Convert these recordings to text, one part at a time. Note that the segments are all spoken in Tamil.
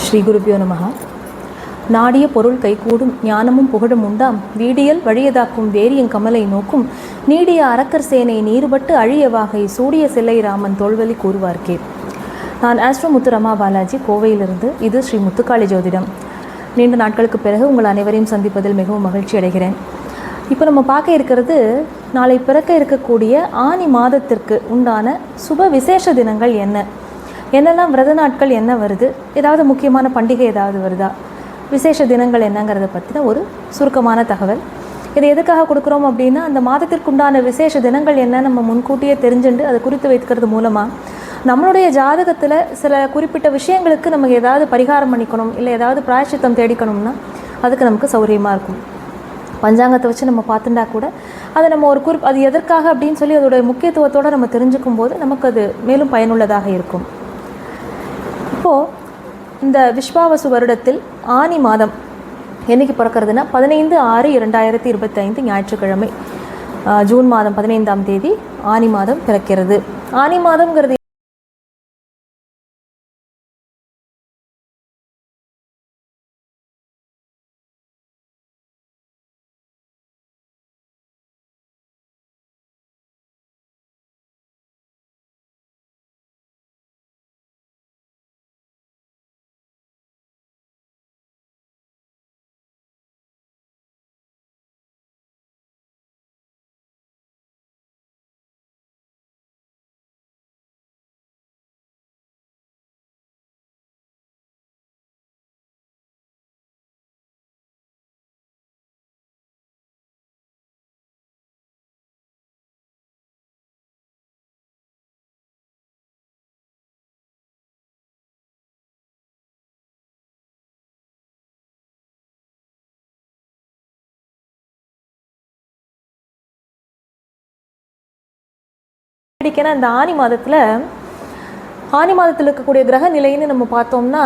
ஸ்ரீ குருபியோ நமஹ. நாடிய பொருள் கைகூடும் ஞானமும் புகழும் உண்டாம் வீடியல் வழியதாக்கும் வேரியங் கமலை நோக்கும் நீடிய அரக்கர் சேனை நீருபட்டு அழிய வாகை சூடிய சிலை ராமன் தோல்வலி கூறுவார்க்கே. நான் ஆஸ்ட்ரோ முத்து ரமா பாலாஜி, கோவையிலிருந்து. இது ஸ்ரீ முத்துக்காளி ஜோதிடம். நீண்ட நாட்களுக்கு பிறகு உங்கள் அனைவரையும் சந்திப்பதில் மிகவும் மகிழ்ச்சி அடைகிறேன். இப்போ நம்ம பார்க்க இருக்கிறது நாளை பிறக்க இருக்கக்கூடிய ஆனி மாதத்திற்கு உண்டான சுப விசேஷ தினங்கள் என்னெல்லாம் விரத நாட்கள் என்ன வருது, ஏதாவது முக்கியமான பண்டிகை ஏதாவது வருதா, விசேஷ தினங்கள் என்னங்கிறத பற்றின ஒரு சுருக்கமான தகவல். இதை எதுக்காக கொடுக்குறோம் அப்படின்னா, அந்த மாதத்திற்குண்டான விசேஷ தினங்கள் என்ன நம்ம முன்கூட்டியே தெரிஞ்சுண்டு அதை குறித்து வைக்கிறது மூலமாக நம்மளுடைய ஜாதகத்தில் சில குறிப்பிட்ட விஷயங்களுக்கு நம்ம ஏதாவது பரிகாரம் பண்ணிக்கணும், இல்லை ஏதாவது பிராயச்சித்தம் தேடிக்கணும்னா அதுக்கு நமக்கு சௌகரியமாக இருக்கும். பஞ்சாங்கத்தை வச்சு நம்ம பார்த்துட்டா கூட அதை நம்ம ஒரு அது எதற்காக அப்படின்னு சொல்லி அதோடைய முக்கியத்துவத்தோடு நம்ம தெரிஞ்சுக்கும் போது நமக்கு அது மேலும் பயனுள்ளதாக இருக்கும். இப்போது இந்த விஸ்வாவசு வருடத்தில் ஆனி மாதம் என்றைக்கு பிறக்கிறதுனா 15/6/2025 ஞாயிற்றுக்கிழமை, ஜூன் மாதம் 15ஆம் தேதி ஆனி மாதம் பிறக்கிறது. ஆனி மாதம்ங்கிறது இந்த ஆனி மாதத்தில் இருக்கக்கூடிய கிரக நிலைன்னு நம்ம பார்த்தோம்னா,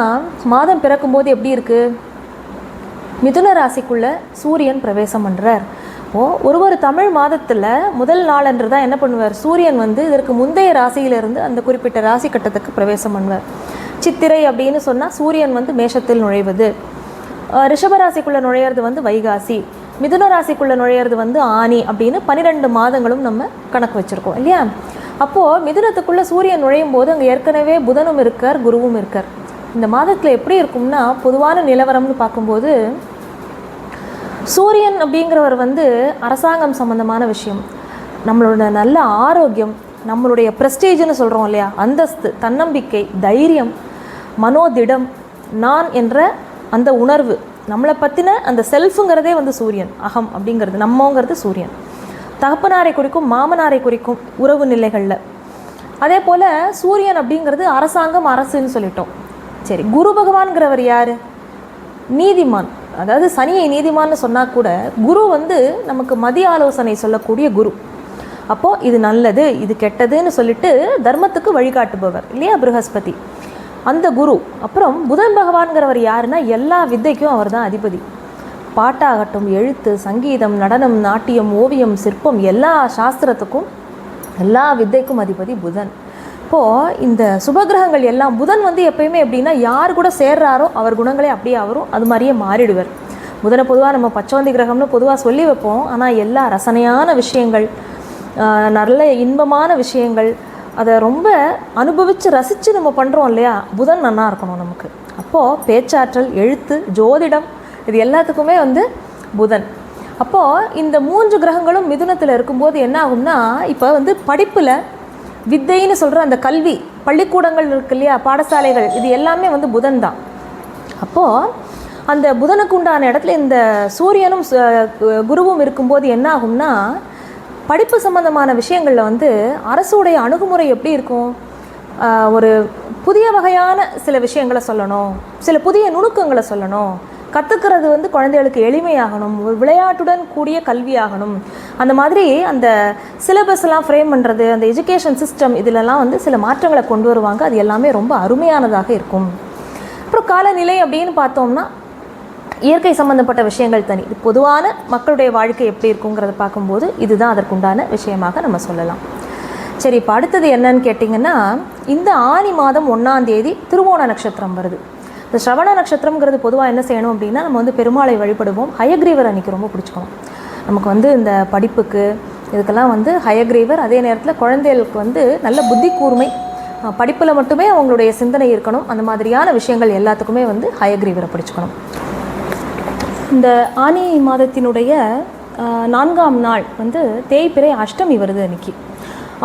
மாதம் பிறக்கும்போது எப்படி இருக்குது, மிதுன ராசிக்குள்ளே சூரியன் பிரவேசம் பண்ணுறார். ஒரு தமிழ் மாதத்தில் முதல் நாளன்று தான் என்ன பண்ணுவார், சூரியன் இதற்கு முந்தைய ராசியிலிருந்து அந்த குறிப்பிட்ட ராசி கட்டத்துக்கு பிரவேசம் பண்ணுவார். சித்திரை அப்படின்னு சொன்னால் சூரியன் மேஷத்தில் நுழைவது, ரிஷபராசிக்குள்ளே நுழையிறது வைகாசி, மிதுன ராசிக்குள்ளே நுழையிறது ஆனி அப்படின்னு 12 மாதங்களும் நம்ம கணக்கு வச்சுருக்கோம் இல்லையா. அப்போது மிதுனத்துக்குள்ளே சூரியன் நுழையும் போது அங்கே ஏற்கனவே புதனும் இருக்கார், குருவும் இருக்கார். இந்த மாதத்தில் எப்படி இருக்கும்னா, பொதுவான நிலவரம்னு பார்க்கும்போது சூரியன் அப்படிங்கிறவர் அரசாங்கம் சம்மந்தமான விஷயம், நம்மளோட நல்ல ஆரோக்கியம், நம்மளுடைய ப்ரெஸ்டீஜ்னு சொல்கிறோம் இல்லையா, அந்தஸ்து, தன்னம்பிக்கை, தைரியம், மனோதிடம், நான் என்ற அந்த உணர்வு, நம்மளை பற்றின அந்த செல்ஃபுங்கிறதே சூரியன், அகம் அப்படிங்கிறது நம்மங்கிறது சூரியன். தகப்பனாரை குறிக்கும், மாமனாரை குறிக்கும் உறவு நிலைகளில். அதே போல் சூரியன் அப்படிங்கிறது அரசாங்கம், அரசுன்னு சொல்லிட்டோம். சரி, குரு பகவான்கிறவர் யார், நீதிமான். அதாவது சனியை நீதிமான்னு சொன்னால் கூட குரு நமக்கு மதிய ஆலோசனை சொல்லக்கூடிய குரு. அப்போது இது நல்லது இது கெட்டதுன்னு சொல்லிட்டு தர்மத்துக்கு வழிகாட்டுபவர் இல்லையா, ப்ரஹஸ்பதி அந்த குரு. அப்புறம் புதன் பகவான்கிறவர் யாருன்னா எல்லா வித்தைக்கும் அவர் தான் அதிபதி. பாட்டாகட்டும், எழுத்து, சங்கீதம், நடனம், நாட்டியம், ஓவியம், சிற்பம், எல்லா சாஸ்திரத்துக்கும் எல்லா வித்தைக்கும் அதிபதி புதன். இப்போது இந்த சுபகிரகங்கள் எல்லாம் புதன் எப்பயுமே எப்படின்னா, யார் கூட சேர்றாரோ அவர் குணங்களே அப்படியே அவரும் அது மாதிரியே மாறிடுவார். புதனை பொதுவாக நம்ம பச்சோந்தி கிரகம்னு பொதுவாக சொல்லி வைப்போம். ஆனால் எல்லா ரசனையான விஷயங்கள், நல்ல இன்பமான விஷயங்கள், அதை ரொம்ப அனுபவித்து ரசித்து நம்ம பண்ணுறோம் இல்லையா, புதன் நன்னா இருக்கணும் நமக்கு. அப்போது பேச்சாற்றல், எழுத்து, ஜோதிடம், இது எல்லாத்துக்குமே புதன். அப்போது இந்த 3 கிரகங்களும் மிதுனத்தில் இருக்கும்போது என்ன ஆகும்னா, இப்போ படிப்பில் வித்தைன்னு சொல்கிற அந்த கல்வி, பள்ளிக்கூடங்கள் இருக்கு இல்லையா, பாடசாலைகள், இது எல்லாமே புதன் தான். அப்போது அந்த புதனுக்கு உண்டான இடத்துல இந்த சூரியனும் குருவும் இருக்கும்போது என்ன ஆகும்னா, படிப்பு சம்பந்தமான விஷயங்களில் அரசுடைய அணுகுமுறை எப்படி இருக்கும், ஒரு புதிய வகையான சில விஷயங்களை சொல்லணும், சில புதிய நுணுக்கங்களை சொல்லணும், கற்றுக்கிறது குழந்தைகளுக்கு எளிமையாகணும், ஒரு விளையாட்டுடன் கூடிய கல்வியாகணும். அந்த மாதிரி அந்த சிலபஸ்லாம் ஃப்ரேம் பண்ணுறது, அந்த எஜுகேஷன் சிஸ்டம், இதிலெல்லாம் சில மாற்றங்களை கொண்டு வருவாங்க. அது எல்லாமே ரொம்ப அருமையானதாக இருக்கும். அப்புறம் காலநிலை அப்படின்னு பார்த்தோம்னா, இயற்கை சம்மந்தப்பட்ட விஷயங்கள் தனி, இது பொதுவான மக்களுடைய வாழ்க்கை எப்படி இருக்குங்கிறத பார்க்கும்போது இதுதான் அதற்குண்டான விஷயமாக நம்ம சொல்லலாம். சரி, இப்போ அடுத்தது என்னன்னு கேட்டிங்கன்னா, இந்த ஆனி மாதம் 1ஆம் தேதி திருவோண நட்சத்திரம் வருது. இந்த ஸ்ரவண நட்சத்திரம்ங்கிறது பொதுவாக என்ன செய்யணும் அப்படின்னா, நம்ம வந்து பெருமாளை வழிபடுவோம். ஹயக்ரீவர் அன்றைக்கி ரொம்ப பிடிச்சிக்கணும். நமக்கு வந்து இந்த படிப்புக்கு இதுக்கெல்லாம் வந்து ஹயக்ரீவர், அதே நேரத்தில் குழந்தைகளுக்கு வந்து நல்ல புத்தி கூர்மை, படிப்பில் மட்டுமே அவங்களுடைய சிந்தனை இருக்கணும். அந்த மாதிரியான விஷயங்கள் எல்லாத்துக்குமே வந்து ஹயக்ரீவரை பிடிச்சிக்கணும். இந்த ஆனி மாதத்தினுடைய 4ஆம் நாள் வந்து தேய்பிறை அஷ்டமி வருது. அன்றைக்கி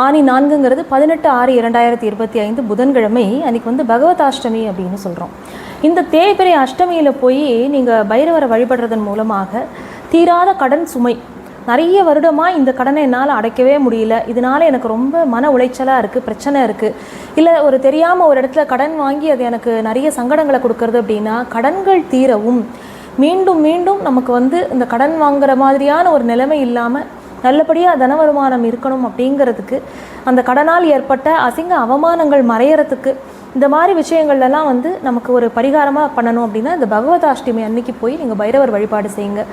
ஆனி 4ங்கிறது 18/6/2025 புதன்கிழமை. அன்றைக்கி வந்து பகவதாஷ்டமி அப்படின்னு சொல்கிறோம். இந்த தேய்பிறை அஷ்டமியில் போய் நீங்கள் பைரவரை வழிபடுறதன் மூலமாக தீராத கடன் சுமை, நிறைய வருடமாக இந்த கடனை என்னால் அடைக்கவே முடியல, இதனால் எனக்கு ரொம்ப மன உளைச்சலாக இருக்குது, பிரச்சனை இருக்குது, இல்லை ஒரு தெரியாமல் ஒரு இடத்துல கடன் வாங்கி அது எனக்கு நிறைய சங்கடங்களை கொடுக்கறது அப்படின்னா, கடன்கள் தீரவும் மீண்டும் மீண்டும் நமக்கு வந்து இந்த கடன் வாங்குகிற மாதிரியான ஒரு நிலைமை இல்லாமல் நல்லபடியாக தன வருமானம் இருக்கணும் அப்படிங்கிறதுக்கு, அந்த கடனால் ஏற்பட்ட அசிங்க அவமானங்கள் மறையறதுக்கு, இந்த மாதிரி விஷயங்கள்லாம் வந்து நமக்கு ஒரு பரிகாரமாக பண்ணணும் அப்படின்னா, இந்த பகவதாஷ்டமி அன்னைக்கு போய் நீங்கள் பைரவர் வழிபாடு செய்யுங்க.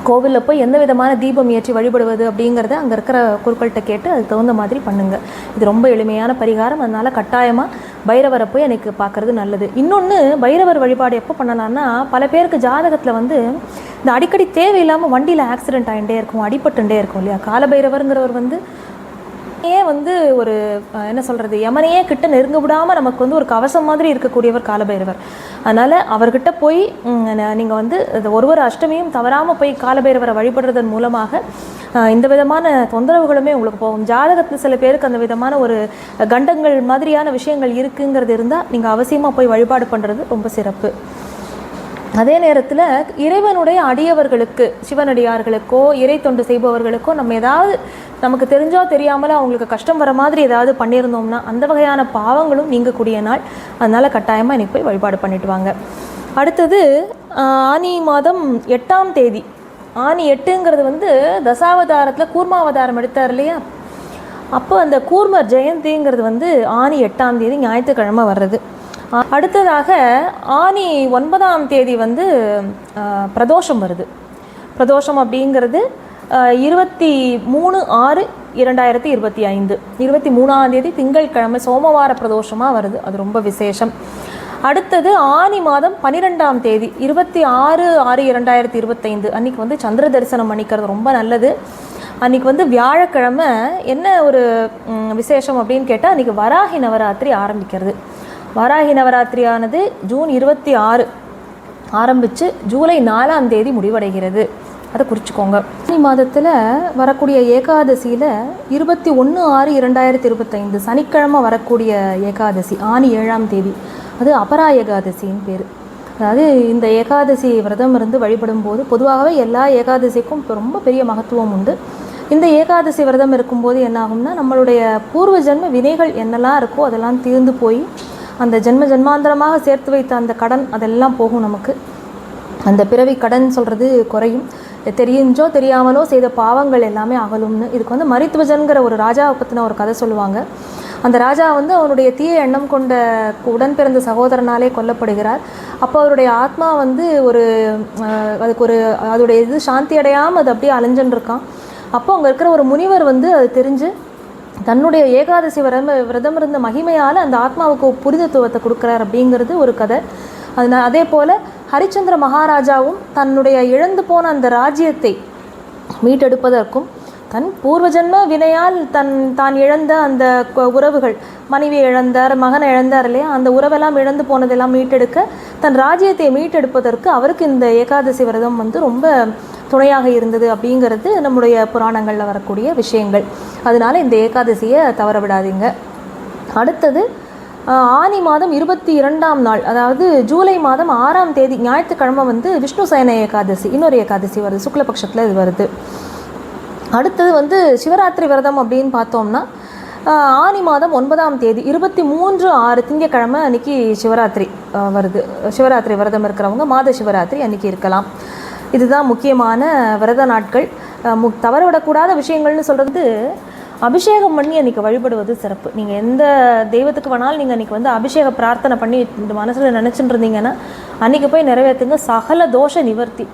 கோவிலில் போய் எந்த விதமான தீபம் ஏற்றி வழிபடுவது அப்படிங்கிறத அங்கே இருக்கிற குருக்கள்கிட்ட கேட்டு அதுக்கு தகுந்த மாதிரி பண்ணுங்கள். இது ரொம்ப எளிமையான பரிகாரம். அதனால் கட்டாயமாக பைரவரை போய் எனக்கு பார்க்குறது நல்லது. இன்னொன்று, பைரவர் வழிபாடு எப்போ பண்ணலான்னா, பல பேருக்கு ஜாதகத்தில் வந்து இந்த அடிக்கடி தேவையில்லாமல் வண்டியில் ஆக்சிடென்ட் ஆகிட்டே இருக்கும், அடிபட்டுட்டே இருக்கும் இல்லையா. காலபைரவருங்கிறவர் வந்து வந்து ஒரு என்ன சொல்கிறது, யமனையே கிட்ட நெருங்க விடாமல் நமக்கு வந்து ஒரு கவசம் மாதிரி இருக்கக்கூடியவர் காலபைரவர். அதனால் அவர்கிட்ட போய் நீங்கள் வந்து ஒருவர் அஷ்டமியும் தவறாமல் போய் காலபைரவரை வழிபடுறதன் மூலமாக இந்த விதமான தொந்தரவுகளுமே உங்களுக்கு போகும். ஜாதகத்தில் சில பேருக்கு அந்த விதமான ஒரு கண்டங்கள் மாதிரியான விஷயங்கள் இருக்குங்கிறது இருந்தால் நீங்கள் அவசியமாக போய் வழிபாடு பண்ணுறது ரொம்ப சிறப்பு. அதே நேரத்தில் இறைவனுடைய அடியவர்களுக்கு, சிவனடியார்களுக்கோ இறை தொண்டு செய்பவர்களுக்கோ நம்ம ஏதாவது நமக்கு தெரிஞ்சோ தெரியாமலோ அவங்களுக்கு கஷ்டம் வர மாதிரி ஏதாவது பண்ணியிருந்தோம்னா அந்த வகையான பாவங்களும் நீங்கக்கூடிய நாள். அதனால் கட்டாயமாக இன்றைக்கி போய் வழிபாடு பண்ணிட்டு வாங்க. அடுத்தது ஆனி மாதம் 8ஆம் தேதி. ஆனி 8ங்கிறது வந்து தசாவதாரத்தில் கூர்மாவதாரம் எடுத்தார் இல்லையா. அப்போ அந்த கூர்மர் ஜெயந்திங்கிறது வந்து ஆனி 8ஆம் தேதி ஞாயிற்றுக்கிழமை வர்றது. அடுத்ததாக ஆனி 9ஆம் தேதி வந்து பிரதோஷம் வருது. பிரதோஷம் அப்படிங்கிறது 23/6/2025 23ஆம் தேதி திங்கட்கிழமை சோமவார பிரதோஷமாக வருது. அது ரொம்ப விசேஷம். அடுத்தது ஆனி மாதம் 12ஆம் தேதி 26/6/2025 அன்றைக்கி வந்து சந்திர தரிசனம் பண்ணிக்கிறது ரொம்ப நல்லது. அன்றைக்கி வந்து வியாழக்கிழமை என்ன ஒரு விசேஷம் அப்படின்னு கேட்டால், அன்றைக்கி வராகி நவராத்திரி ஆரம்பிக்கிறது. வராகி நவராத்திரியானது ஜூன் 26 ஆரம்பித்து ஜூலை 4ஆம் தேதி முடிவடைகிறது. அதை குறிச்சிக்கோங்க. ஆனி மாதத்தில் வரக்கூடிய ஏகாதசியில் 21/6/2025 சனிக்கிழமை வரக்கூடிய ஏகாதசி ஆனி 7ஆம் தேதி, அது அபரா ஏகாதசின்னு பேர். அதாவது இந்த ஏகாதசி விரதம் இருந்து வழிபடும் போது பொதுவாகவே எல்லா ஏகாதசிக்கும் இப்போ ரொம்ப பெரிய மகத்துவம் உண்டு. இந்த ஏகாதசி விரதம் இருக்கும்போது என்னாகும்னா, நம்மளுடைய பூர்வ ஜென்ம வினைகள் என்னெல்லாம் இருக்கோ அதெல்லாம் தீர்ந்து போய் அந்த ஜென்மாந்தரமாக சேர்த்து வைத்த அந்த கடன் அதெல்லாம் போகும். நமக்கு அந்த பிறவி கடன் சொல்கிறது குறையும். தெரிஞ்சோ தெரியாமலோ செய்த பாவங்கள் எல்லாமே அகலும்னு. இதுக்கு வந்து மரித்வஜன்கிற ஒரு ராஜாவை பற்றின ஒரு கதை சொல்லுவாங்க. அந்த ராஜா வந்து அவனுடைய தீய எண்ணம் கொண்ட உடன் பிறந்த சகோதரனாலே கொல்லப்படுகிறார். அப்போ அவருடைய ஆத்மா வந்து ஒரு அதுக்கு ஒரு அதோடைய இது சாந்தி அடையாமல் அது அப்படியே அலைஞ்சுன்னு இருக்கான். அப்போ அங்கே இருக்கிற ஒரு முனிவர் வந்து அது தெரிஞ்சு தன்னுடைய ஏகாதசி விரதம் இருந்த மகிமையால் அந்த ஆத்மாவுக்கு புரிதத்துவத்தை கொடுக்குறார் அப்படிங்கிறது ஒரு கதை. அதே போல் ஹரிச்சந்திர மகாராஜாவும் தன்னுடைய இழந்து போன அந்த ராஜ்யத்தை மீட்டெடுப்பதற்கும் தன் பூர்வஜன்ம வினையால் தான் இழந்த அந்த உறவுகள், மனைவி இழந்தார், மகனை இழந்தார் இல்லையா, அந்த உறவெல்லாம் இழந்து போனதெல்லாம் மீட்டெடுக்க தன் ராஜ்யத்தை மீட்டெடுப்பதற்கு அவருக்கு இந்த ஏகாதசி விரதம் வந்து ரொம்ப துணையாக இருந்தது அப்படிங்கிறது நம்முடைய புராணங்களில் வரக்கூடிய விஷயங்கள். அதனால் இந்த ஏகாதசியை தவற விடாதீங்க. அடுத்தது ஆனி மாதம் 22ஆம் நாள், அதாவது ஜூலை மாதம் 6ஆம் தேதி ஞாயிற்றுக்கிழமை வந்து விஷ்ணு சயன ஏகாதசி, இன்னொரு ஏகாதசி வருது, சுக்லபக்ஷத்தில் இது வருது. அடுத்தது வந்து சிவராத்திரி விரதம் அப்படின்னு பார்த்தோம்னா ஆனி மாதம் 9ஆம் தேதி 23/6 திங்கக்கிழமை அன்றைக்கி சிவராத்திரி வருது. சிவராத்திரி விரதம் இருக்கிறவங்க மாத சிவராத்திரி அன்றைக்கி இருக்கலாம். இதுதான் முக்கியமான விரத நாட்கள். தவற விடக்கூடாத விஷயங்கள்னு சொல்கிறது, அபிஷேகம் பண்ணி அன்றைக்கி வழிபடுவது சிறப்பு. நீங்கள் எந்த தெய்வத்துக்கு வேணாலும் நீங்கள் அன்றைக்கி வந்து அபிஷேக பிரார்த்தனை பண்ணி இந்த மனசில் நினச்சிட்டு இருந்தீங்கன்னா அன்றைக்கி போய் நிறைவேற்றுங்க. சகல தோஷ நிவர்த்தி.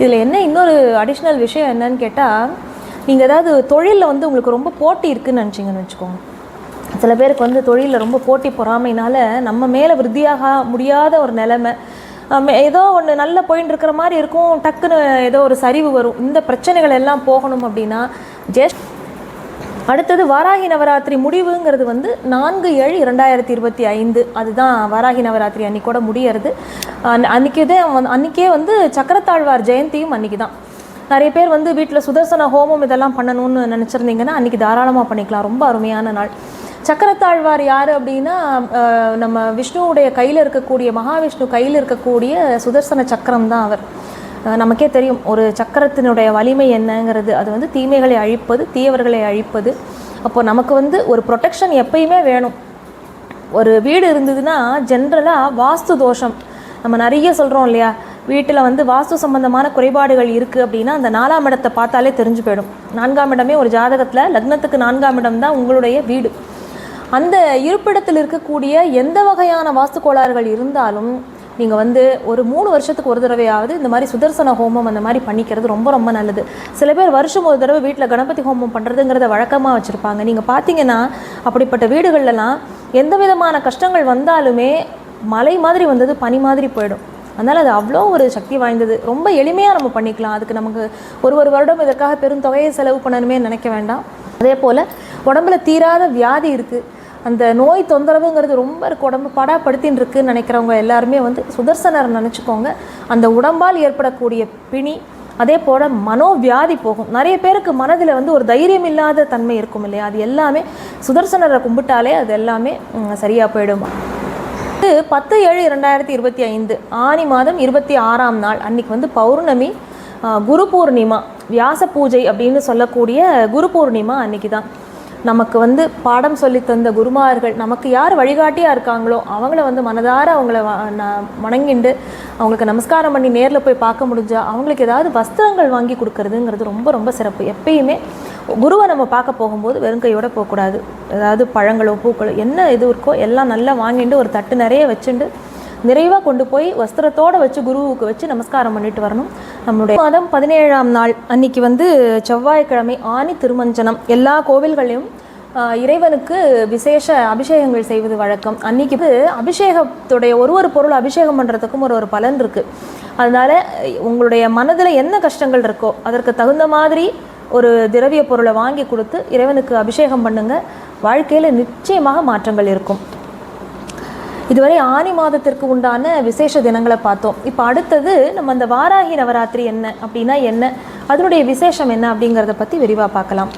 இதில் என்ன இன்னொரு அடிஷ்னல் விஷயம் என்னன்னு கேட்டால், நீங்கள் ஏதாவது தொழிலில் வந்து உங்களுக்கு ரொம்ப போட்டி இருக்குதுன்னு நினச்சிங்கன்னு வச்சுக்கோங்க. சில பேருக்கு வந்து தொழிலில் ரொம்ப போட்டி பொறாமைனால நம்ம மேலே விருத்தியாக முடியாத ஒரு நிலைமை, ஏதோ ஒன்று நல்ல போயின்னு இருக்கிற மாதிரி இருக்கும், டக்குன்னு ஏதோ ஒரு சரிவு வரும். இந்த பிரச்சனைகள் எல்லாம் போகணும் அப்படின்னா அடுத்தது வாராகி நவராத்திரி முடிவுங்கிறது வந்து 4/7/2025. அதுதான் வாராகி நவராத்திரி அன்றைக்கூட முடியறது. அன்றைக்கே வந்து சக்கரத்தாழ்வார் ஜெயந்தியும் அன்றைக்கி தான். நிறைய பேர் வந்து வீட்டில் சுதர்சன ஹோமம் இதெல்லாம் பண்ணணும்னு நினச்சிருந்தீங்கன்னா அன்றைக்கி தாராளமாக பண்ணிக்கலாம். ரொம்ப அருமையான நாள். சக்கரத்தாழ்வார் யார் அப்படின்னா, நம்ம விஷ்ணுவுடைய கையில் இருக்கக்கூடிய, மகாவிஷ்ணு கையில் இருக்கக்கூடிய சுதர்சன சக்கரம் தான் அவர். நமக்கே தெரியும் ஒரு சக்கரத்தினுடைய வலிமை என்னங்கிறது. அது வந்து தீமைகளை அழிப்பது, தீயவர்களை அழிப்பது. அப்போது நமக்கு வந்து ஒரு ப்ரொடெக்ஷன் எப்பயுமே வேணும். ஒரு வீடு இருந்ததுன்னா ஜென்ரலாக வாஸ்து தோஷம் நம்ம நிறைய சொல்கிறோம் இல்லையா, வீட்டில் வந்து வாஸ்து சம்பந்தமான குறைபாடுகள் இருக்குது அப்படின்னா அந்த 4ஆம் இடத்தை பார்த்தாலே தெரிஞ்சு போயிடும். 4ஆம் இடமே ஒரு ஜாதகத்தில் லக்னத்துக்கு 4ஆம் இடம் தான் உங்களுடைய வீடு. அந்த இருப்பிடத்தில் இருக்கக்கூடிய எந்த வகையான வாஸ்து கோளாறுகள் இருந்தாலும் நீங்கள் வந்து ஒரு 3 வருஷத்துக்கு ஒரு தடவையாவது இந்த மாதிரி சுதர்சன ஹோமம் அந்த மாதிரி பண்ணிக்கிறது ரொம்ப ரொம்ப நல்லது. சில பேர் வருஷம் ஒரு தடவை வீட்டில் கணபதி ஹோமம் பண்ணுறதுங்கிறத வழக்கமாக வச்சுருப்பாங்க. நீங்கள் பார்த்தீங்கன்னா அப்படிப்பட்ட வீடுகள்லாம் எந்த விதமான கஷ்டங்கள் வந்தாலுமே மலை மாதிரி வந்தது பனி மாதிரி போயிடும். அதனால் அது அவ்வளோ ஒரு சக்தி வாய்ந்தது. ரொம்ப எளிமையாக நம்ம பண்ணிக்கலாம். அதுக்கு நமக்கு ஒரு வருடம் இதற்காக பெரும் தொகையை செலவு பண்ணணுமே நினைக்க வேண்டாம். அதே போல் உடம்புல தீராத வியாதி இருக்குது, அந்த நோய் தொந்தரவுங்கிறது ரொம்ப இருக்குது, உடம்பு படாப்படுத்தின்னு இருக்குன்னு நினைக்கிறவங்க எல்லாருமே வந்து சுதர்சனர் நினச்சிக்கோங்க. அந்த உடம்பால் ஏற்படக்கூடிய பிணி, அதே போல் மனோவியாதி போகும். நிறைய பேருக்கு மனதில் வந்து ஒரு தைரியம் இல்லாத தன்மை இருக்கும் இல்லையா, அது எல்லாமே சுதர்சனரை கும்பிட்டாலே அது எல்லாமே சரியாக போயிடும். 10/7/2025 ஆனி மாதம் 26ஆம் நாள் அன்றைக்கி வந்து பௌர்ணமி, குரு பூர்ணிமா, வியாச பூஜை அப்படின்னு சொல்லக்கூடிய குரு பூர்ணிமா அன்றைக்கி தான். நமக்கு வந்து பாடம் சொல்லி தந்த குருமார்கள், நமக்கு யார் வழிகாட்டியாக இருக்காங்களோ அவங்கள வந்து மனதார அவங்கள வணங்கிண்டு அவங்களுக்கு நமஸ்காரம் பண்ணி நேரில் போய் பார்க்க முடிஞ்சால் அவங்களுக்கு ஏதாவது வஸ்திரங்கள் வாங்கி கொடுக்கறதுங்கிறது ரொம்ப ரொம்ப சிறப்பு. எப்பயுமே குருவை நம்ம பார்க்க போகும்போது வெறும் கையோடு போகக்கூடாது. ஏதாவது பழங்களோ பூக்களோ என்ன இது இருக்கோ எல்லாம் நல்லா வாங்கிட்டு ஒரு தட்டு நிறைய வச்சுட்டு நிறைவாக கொண்டு போய் வஸ்திரத்தோடு வச்சு குருவுக்கு வச்சு நமஸ்காரம் பண்ணிட்டு வரணும். நம்மளுடைய மாதம் 17ஆம் நாள் அன்னைக்கு வந்து செவ்வாய்க்கிழமை ஆனி திருமஞ்சனம். எல்லா கோவில்களையும் இறைவனுக்கு விசேஷ அபிஷேகங்கள் செய்வது வழக்கம். அன்றைக்கி அபிஷேகத்துடைய ஒரு பொருள் அபிஷேகம் பண்ணுறதுக்கும் ஒரு பலன் இருக்குது. அதனால் உங்களுடைய மனதில் என்ன கஷ்டங்கள் இருக்கோ அதற்கு தகுந்த மாதிரி ஒரு திரவிய பொருளை வாங்கி கொடுத்து இறைவனுக்கு அபிஷேகம் பண்ணுங்கள். வாழ்க்கையில் நிச்சயமாக மாற்றங்கள் இருக்கும். இதுவரை ஆனி மாதத்திற்கு உண்டான விசேஷ தினங்களை பார்த்தோம். இப்போ அடுத்தது நம்ம அந்த வாராகி நவராத்திரி என்ன அப்படின்னா என்ன, அதனுடைய விசேஷம் என்ன அப்படிங்கிறத பற்றி விரிவாக பார்க்கலாம்.